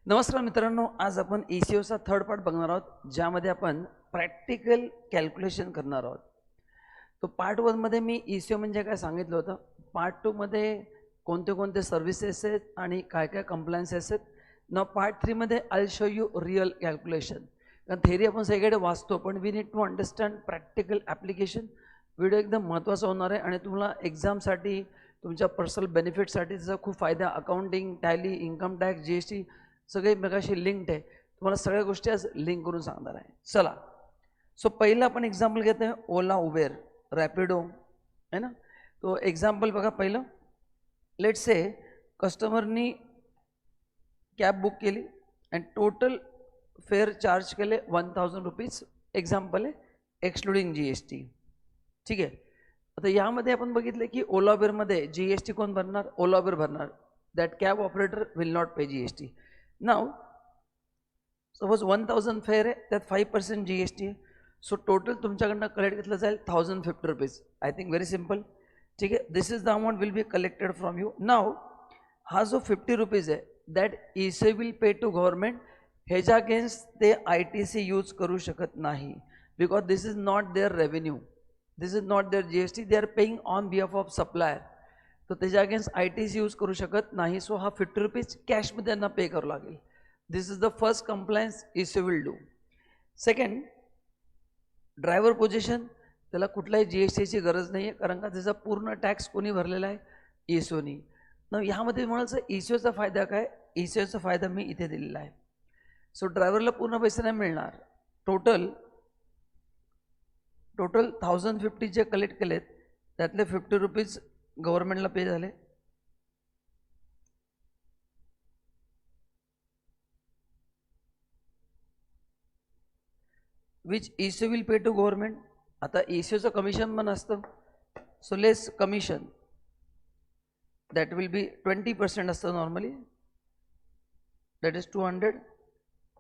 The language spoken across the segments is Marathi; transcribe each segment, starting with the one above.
नमस्कार मित्रांनो, आज आपण ECOचा थर्ड पार्ट बघणार आहोत, ज्यामध्ये आपण प्रॅक्टिकल कॅल्क्युलेशन करणार आहोत. तो पार्ट 1 मध्ये मी ECO म्हणजे काय सांगितलं होतं. पार्ट 2 मध्ये कोणते कोणते सर्व्हिसेस आहेत आणि काय काय कंप्लायन्सेस आहेत. नाव पार्ट 3 मध्ये I show you real calculation. कारण थेरी आपण सगळीकडे वाचतो, पण we need to understand practical application. Video एकदम महत्त्वाचा होणार आहे आणि तुम्हाला एक्झामसाठी, तुमच्या पर्सनल बेनिफिटसाठी त्याचा खूप फायदा. Accounting, tally, income tax, GST सगळे एकमेकाशी लिंक्ड आहे. तुम्हाला सगळ्या गोष्टी आज लिंक करून सांगणार आहे. चला, सो पहिलं आपण एक्झाम्पल घेतो आहे ओला, उबेर, रॅपिडो आहे ना. तो एक्झाम्पल बघा. पहिलं लेट्स से कस्टमरनी कॅब बुक केली अँड टोटल फेअर चार्ज केले 1000 रुपीज. एक्झाम्पल आहे एक्सक्लुडिंग GST. ठीक आहे. आता यामध्ये आपण बघितलं की ओला उबेरमध्ये GST कोण भरणार? ओला उबेर भरणार. That cab operator will not pay GST. Now suppose 1000 fair आहे, त्यात 5% GST आहे. सो टोटल तुमच्याकडनं कलेक्ट घेतलं जाईल 1050 rupees. I think very simple. ठीक आहे. This is the amount will be collected from you. Now हा जो 50 रुपीज आहे that ECO will pay to government. ह्याच्या अगेन्स्ट ते ITC यूज करू शकत नाही, because this is not their revenue, this is not their GST. They are paying on behalf of supplier. तर त्याच्या अगेन्स्ट ITC यूज करू शकत नाही. सो हा 50 रुपीज कॅशमध्ये त्यांना पे करावं लागेल. This is the first compliance ECO will do. Second, driver position, त्याला कुठल्याही GSTची गरज नाही आहे, कारण का त्याचा पूर्ण टॅक्स कोणी भरलेला आहे? ECOनी. न ह्यामध्ये म्हणायचं ECOचा फायदा काय? ECOचा फायदा मी इथे दिलेला आहे. सो ड्रायव्हरला पूर्ण पैसे नाही मिळणार. टोटल 1050 जे कलेक्ट केलेत त्यातले 50 रुपीज गव्हर्नमेंटला पे झाले. Which ECO will pay to government. आता ECOचं कमिशन पण असतं. So less commission that will be 20% असतं नॉर्मली, दॅट इज 200.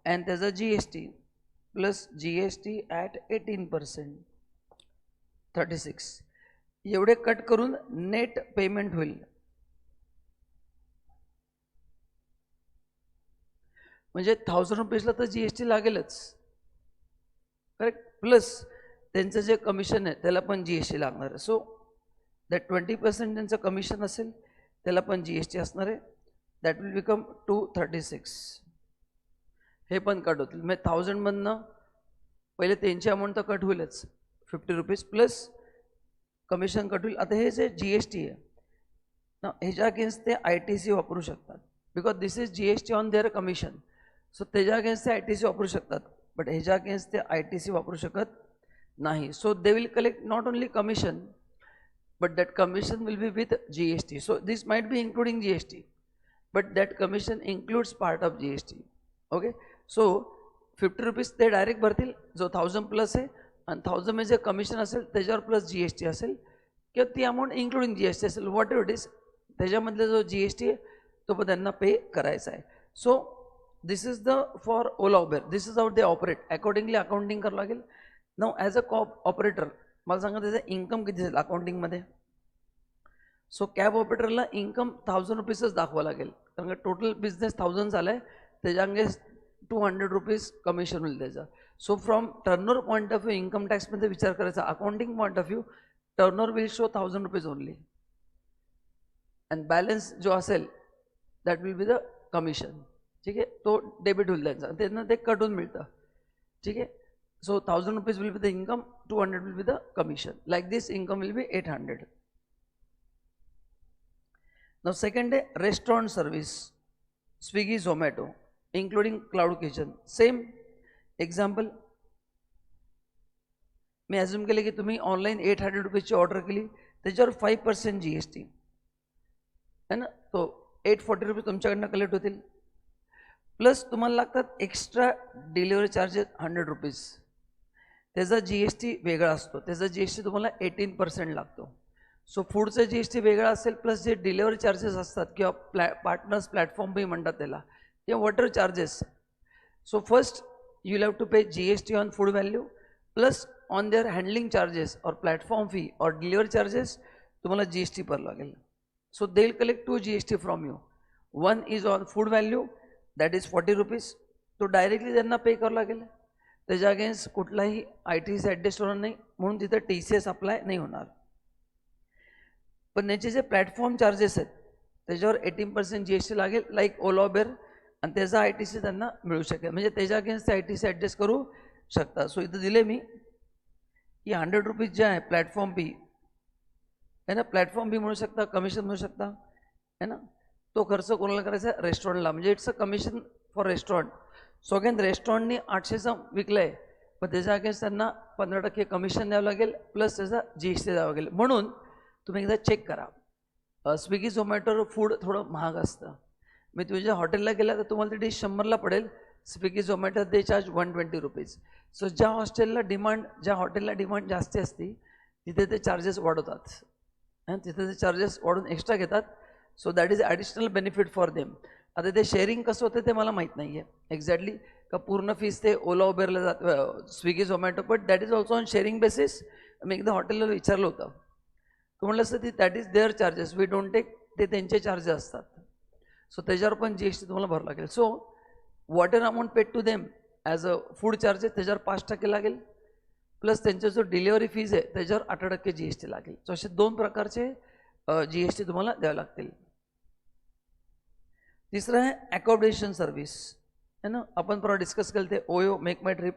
अँड त्याचा GST प्लस GST ॲट 18%, 36. एवढे कट करून नेट पेमेंट होईल. म्हणजे 1000 रुपीजला तर GST लागेलच, करेक्ट. प्लस त्यांचं जे कमिशन आहे त्याला पण GST लागणार आहे. सो दॅट 20% त्यांचं कमिशन असेल, त्याला पण GST असणार आहे. That will become 236. हे पण कट होतील. म्हणजे 1000 मधनं पहिले त्यांची अमाऊंट तर कट होईलच, 50 रुपीज प्लस कमिशन कट होईल. आता हे जे GST आहे ना, ह्याच्या अगेन्स्ट ते ITC वापरू शकतात, because this is GST on their commission. So त्याच्या अगेन्स्ट ते ITC वापरू शकतात, बट ह्याच्या अगेन्स्ट ते ITC वापरू शकत नाही. So they will collect not only commission, but that commission will be with GST. So this might be including GST, but that commission includes part of GST. Okay. So 50 rupees ते डायरेक्ट भरतील, जो 1000 प्लस आहे, आणि 1000 मध्ये जे कमिशन असेल त्याच्यावर प्लस GST असेल, किंवा ती अमाऊंट इन्क्लुडिंग GST असेल, व्हॉट एव्हर इट इज, त्याच्यामधला जो GST आहे तो पण त्यांना पे करायचा आहे. So this is the for Ola Uber. This is how they operate. Accordingly accounting करावं लागेल. नाऊ ॲज अ ऑपरेटर मला सांगा त्याचं इन्कम किती असेल अकाउंटिंगमध्ये. सो कॅब ऑपरेटरला इन्कम 1000 रुपीजच दाखवावं लागेल, कारण का टोटल बिझनेस 1000 झाला आहे, त्याच्या अगेन्स्ट 200 रुपीज कमिशन होईल त्याचं. So from turnover point of view, income टॅक्समध्ये विचार करायचा, accounting point of view turnover will show 1000 rupees only, and balance जो असेल that will be the commission. ठीक आहे. तो डेबिट होईल त्यांचा, त्यांना ते कटून मिळतं. ठीक आहे. So 1000 rupees will be the income, 200 will be the commission. Like this income will be 800. Now second आहे restaurant service, Swiggy, Zomato, including cloud kitchen. Same example मी ॲझ्युम केले की तुम्ही ऑनलाईन 800 रुपीजची ऑर्डर केली, त्याच्यावर 5% GST है ना. तो 840 रुपीज तुमच्याकडनं कलेक्ट होतील, प्लस तुम्हाला लागतात एक्स्ट्रा डिलिव्हरी चार्जेस 100 रुपीज. त्याचा GST वेगळा असतो, त्याचा GST तुम्हाला 18% लागतो. सो फूडचं GST वेगळा असेल, प्लस जे डिलिव्हरी चार्जेस असतात किंवा पार्टनर्स प्लॅटफॉर्म बी म्हणतात त्याला, किंवा water charges. So first you will have to pay GST on food value, plus on their handling charges और प्लॅटफॉर्म फी और डिलिव्हरी चार्जेस तुम्हाला GST पर लागेल. So they will collect 2 GST from you. One is on food value that is 40 rupees. तो डायरेक्टली त्यांना पे करावं लागेल. त्याच्या अगेन्स्ट कुठलाही ITC ॲडजस्ट होणार नाही, म्हणून तिथं TCS अप्लाय नाही होणार. पण याचे जे प्लॅटफॉर्म चार्जेस आहेत त्याच्यावर 18% GST लागेल, लाईक ओला उबेर, आणि त्याचा ITC त्यांना मिळू शकेल. म्हणजे त्याच्या अगेन्स्ट ते ITC ॲडजस्ट करू शकता. सो इथं दिले मी की 100 रुपीज जे आहे प्लॅटफॉर्म फी आहे ना, प्लॅटफॉर्म फी मिळू शकता, कमिशन मिळू शकता है ना. तो खर्च कोणाला करायचा आहे? रेस्टॉरंटला. म्हणजे it's a commission for restaurant. So again रेस्टॉरंटनी 800चं विकलं आहे, पण त्याच्या अगेन्स्ट त्यांना 15% कमिशन द्यावं लागेल, प्लस त्याचा GST द्यावं लागेल. म्हणून तुम्ही एकदा चेक करा. स्विगी झोमॅटोवर फूड थोडं महाग असतं. मी तुझ्या हॉटेलला गेला तर तुम्हाला ती डिश 100ला पडेल. Swiggy Zomato they charge 120 rupees. So ज्या हॉटेलला डिमांड जास्ती असते तिथे ते चार्जेस वाढवतात आणि तिथे ते चार्जेस वाढून एक्स्ट्रा घेतात. So that is additional benefit for them. आता ते शेअरिंग कसं होतं ते मला माहीत नाही आहे एक्झॅक्टली, का पूर्ण फीस ते ओला उबेरला जात Swiggy Zomato, but that is also on sharing basis. मी एकदा हॉटेलला विचारलं होतं, तो म्हटलं असतं ती that is their charges, we don't take, ते त्यांचे चार्जेस असतात. सो त्याच्यावर पण GST तुम्हाला भरावं लागेल. So water amount paid to them as a food charges त्याच्यावर 5% लागेल, प्लस त्यांचा जो डिलिव्हरी फीज आहे त्याच्यावर 8% GST लागेल. सो असे 2 प्रकारचे GST तुम्हाला द्यावे लागतील. तिसरं आहे अकॉमोडेशन सर्व्हिस है ना. आपण परवा डिस्कस केलं ते ओयो मेक माय ट्रिप.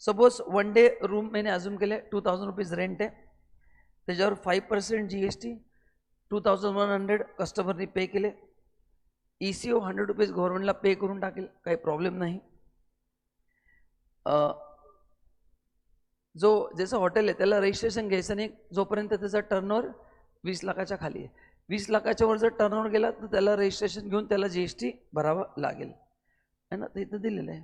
सपोज 1 डे रूम मैंने अज्यूम केले 2000 रुपीज रेंट आहे, त्याच्यावर 5% GST, 2100 कस्टमरनी पे केले. ECO 100 रुपीज गव्हर्नमेंटला पे करून टाकेल, काही प्रॉब्लेम नाही. जो ज्याचं हॉटेल आहे त्याला रजिस्ट्रेशन घ्यायचं नाही जोपर्यंत त्याचा टर्नओव्हर 20 लाखाच्या खाली आहे. 20 लाखाच्या वर जर टर्नओव्हर गेला तर त्याला रजिस्ट्रेशन घेऊन त्याला GST भरावा लागेल है ना. ते इथं दिलेलं आहे.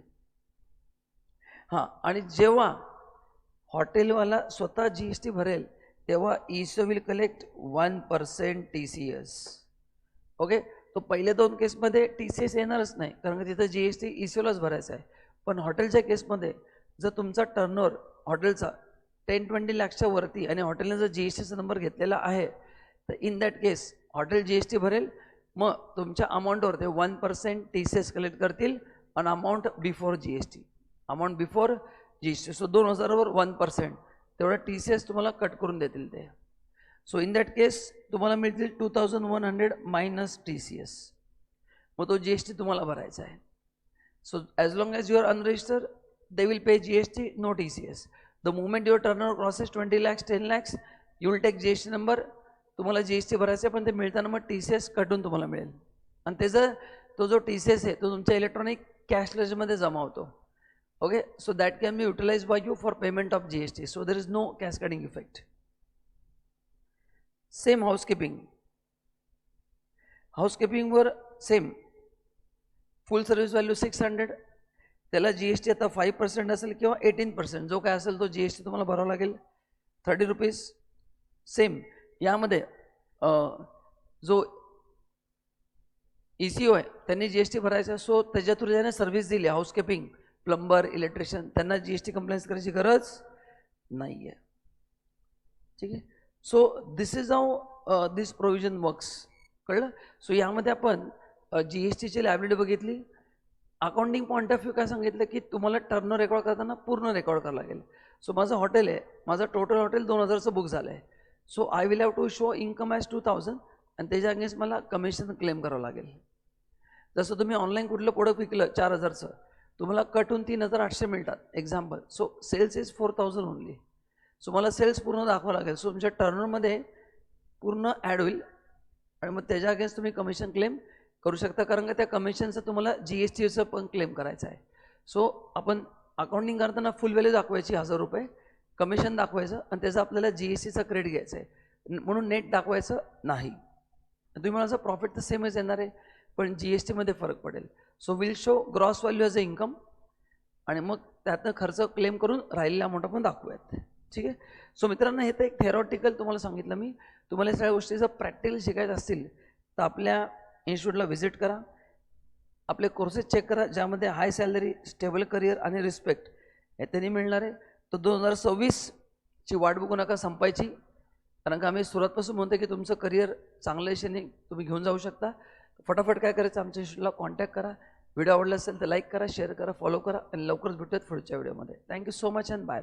हां, आणि जेव्हा हॉटेलवाला स्वतः GST भरेल तेव्हा ECO will collect 1% TCS. Okay. तो पहिले 2 केसमध्ये TCS येणारच नाही, कारण की तिथं GST ECOलाच भरायचा आहे. पण हॉटेलच्या केसमध्ये जर तुमचा टर्नओव्हर हॉटेलचा 10-20 लाखच्या वरती आणि हॉटेलने जर GSTचा नंबर घेतलेला आहे तर in that case hotel GST भरेल. मग तुमच्या अमाऊंटवर ते 1% TCS कलेक्ट करतील on amount before GST. Amount before GST. So 2000वर 1% तेवढा TCS तुम्हाला कट करून देतील ते. सो इन दॅट केस तुम्हाला मिळतील 2100 मायनस TCS. मग तो GST तुम्हाला भरायचा आहे. So as long as you are unregistered they will pay GST, no TCS. The moment your turnover crosses 20 lakhs, 10 lakhs, you will take GST number. तुम्हाला GST भरायचं आहे, पण ते मिळताना मग TCS कटून तुम्हाला मिळेल. आणि त्याचा तो जो TCS आहे तो तुमच्या इलेक्ट्रॉनिक कॅश लेजरमध्ये जमा होतो. Okay. So that can be utilize by you for payment of GST. So there is no cascading effect. Same हाऊसकीपिंगवर सेम फुल सर्व्हिस व्हॅल्यू 600, त्याला GST आता 5% असेल किंवा 18%, जो काय असेल तो GST तुम्हाला भरावा लागेल 30 रुपीज. सेम यामध्ये जो ECO आहे त्यांनी GST भरायचा. सो त्याच्या थ्रू ज्याने सर्व्हिस दिली हाऊसकीपिंग, प्लंबर, इलेक्ट्रिशियन, त्यांना GST कंप्लेंट करायची गरज नाही आहे. ठीक आहे. So this is how this provision works. कळलं. सो यामध्ये आपण GSTची लायबिलिटी बघितली. अकाउंटिंग पॉईंट ऑफ व्ह्यू काय सांगितलं की तुम्हाला टर्नओव्हर रेकॉर्ड करताना पूर्ण रेकॉर्ड करावं लागेल. सो माझं हॉटेल आहे, माझं टोटल हॉटेल 2000चं बुक झालं आहे. So I will have to show income as 2000 आणि त्याच्या अगेन्स्ट मला कमिशन क्लेम करावं लागेल. जसं तुम्ही ऑनलाईन कुठलं प्रोडक्ट विकलं 4000चं, तुम्हाला कटून 3800 मिळतात example. So cells is 4000 only. So मला सेल्स पूर्ण दाखवावं लागेल. सो तुमच्या टर्नओव्हरमध्ये पूर्ण ॲड होईल आणि मग त्याच्या अगेन्स्ट तुम्ही कमिशन क्लेम करू शकता, कारण का त्या कमिशनचं तुम्हाला GSTचं पण क्लेम करायचं आहे. सो आपण अकाउंटिंग करताना फुल व्हॅल्यू दाखवायची 1000 रुपये, कमिशन दाखवायचं आणि त्याचं आपल्याला GSTचा क्रेडिट घ्यायचं आहे, म्हणून नेट दाखवायचं नाही. तुम्ही म्हणाल प्रॉफिट तर सेमच येणार आहे, पण GSTमध्ये फरक पडेल. So will show gross value as a income आणि मग त्यातनं खर्च क्लेम करून राहिलेल्या अमाऊंट आपण दाखवूयात. ठीक आहे. सो मित्रांनो, हे तर एक थेरॉटिकल तुम्हाला सांगितलं मी. तुम्हाला या सगळ्या गोष्टी जर प्रॅक्टिकल शिकायचं असतील तर आपल्या इन्स्टिट्यूटला व्हिजिट करा, आपले कोर्सेस चेक करा, ज्यामध्ये हाय सॅलरी, स्टेबल करिअर आणि रिस्पेक्ट हे त्यांनी मिळणार आहे. तर 2026ची वाट बघू नका संपायची, कारण का आम्ही सुरुवातपासून म्हणतो की तुमचं करिअर चांगल्या दिशेने तुम्ही घेऊन जाऊ शकता. फटाफट काय करायचं, आमच्या इन्स्टिट्यूटला कॉन्टॅक्ट करा. व्हिडिओ आवडला असेल तर लाईक करा, शेअर करा, फॉलो करा आणि लवकरच भेटूयात पुढच्या व्हिडिओमध्ये. Thank you so much and bye bye.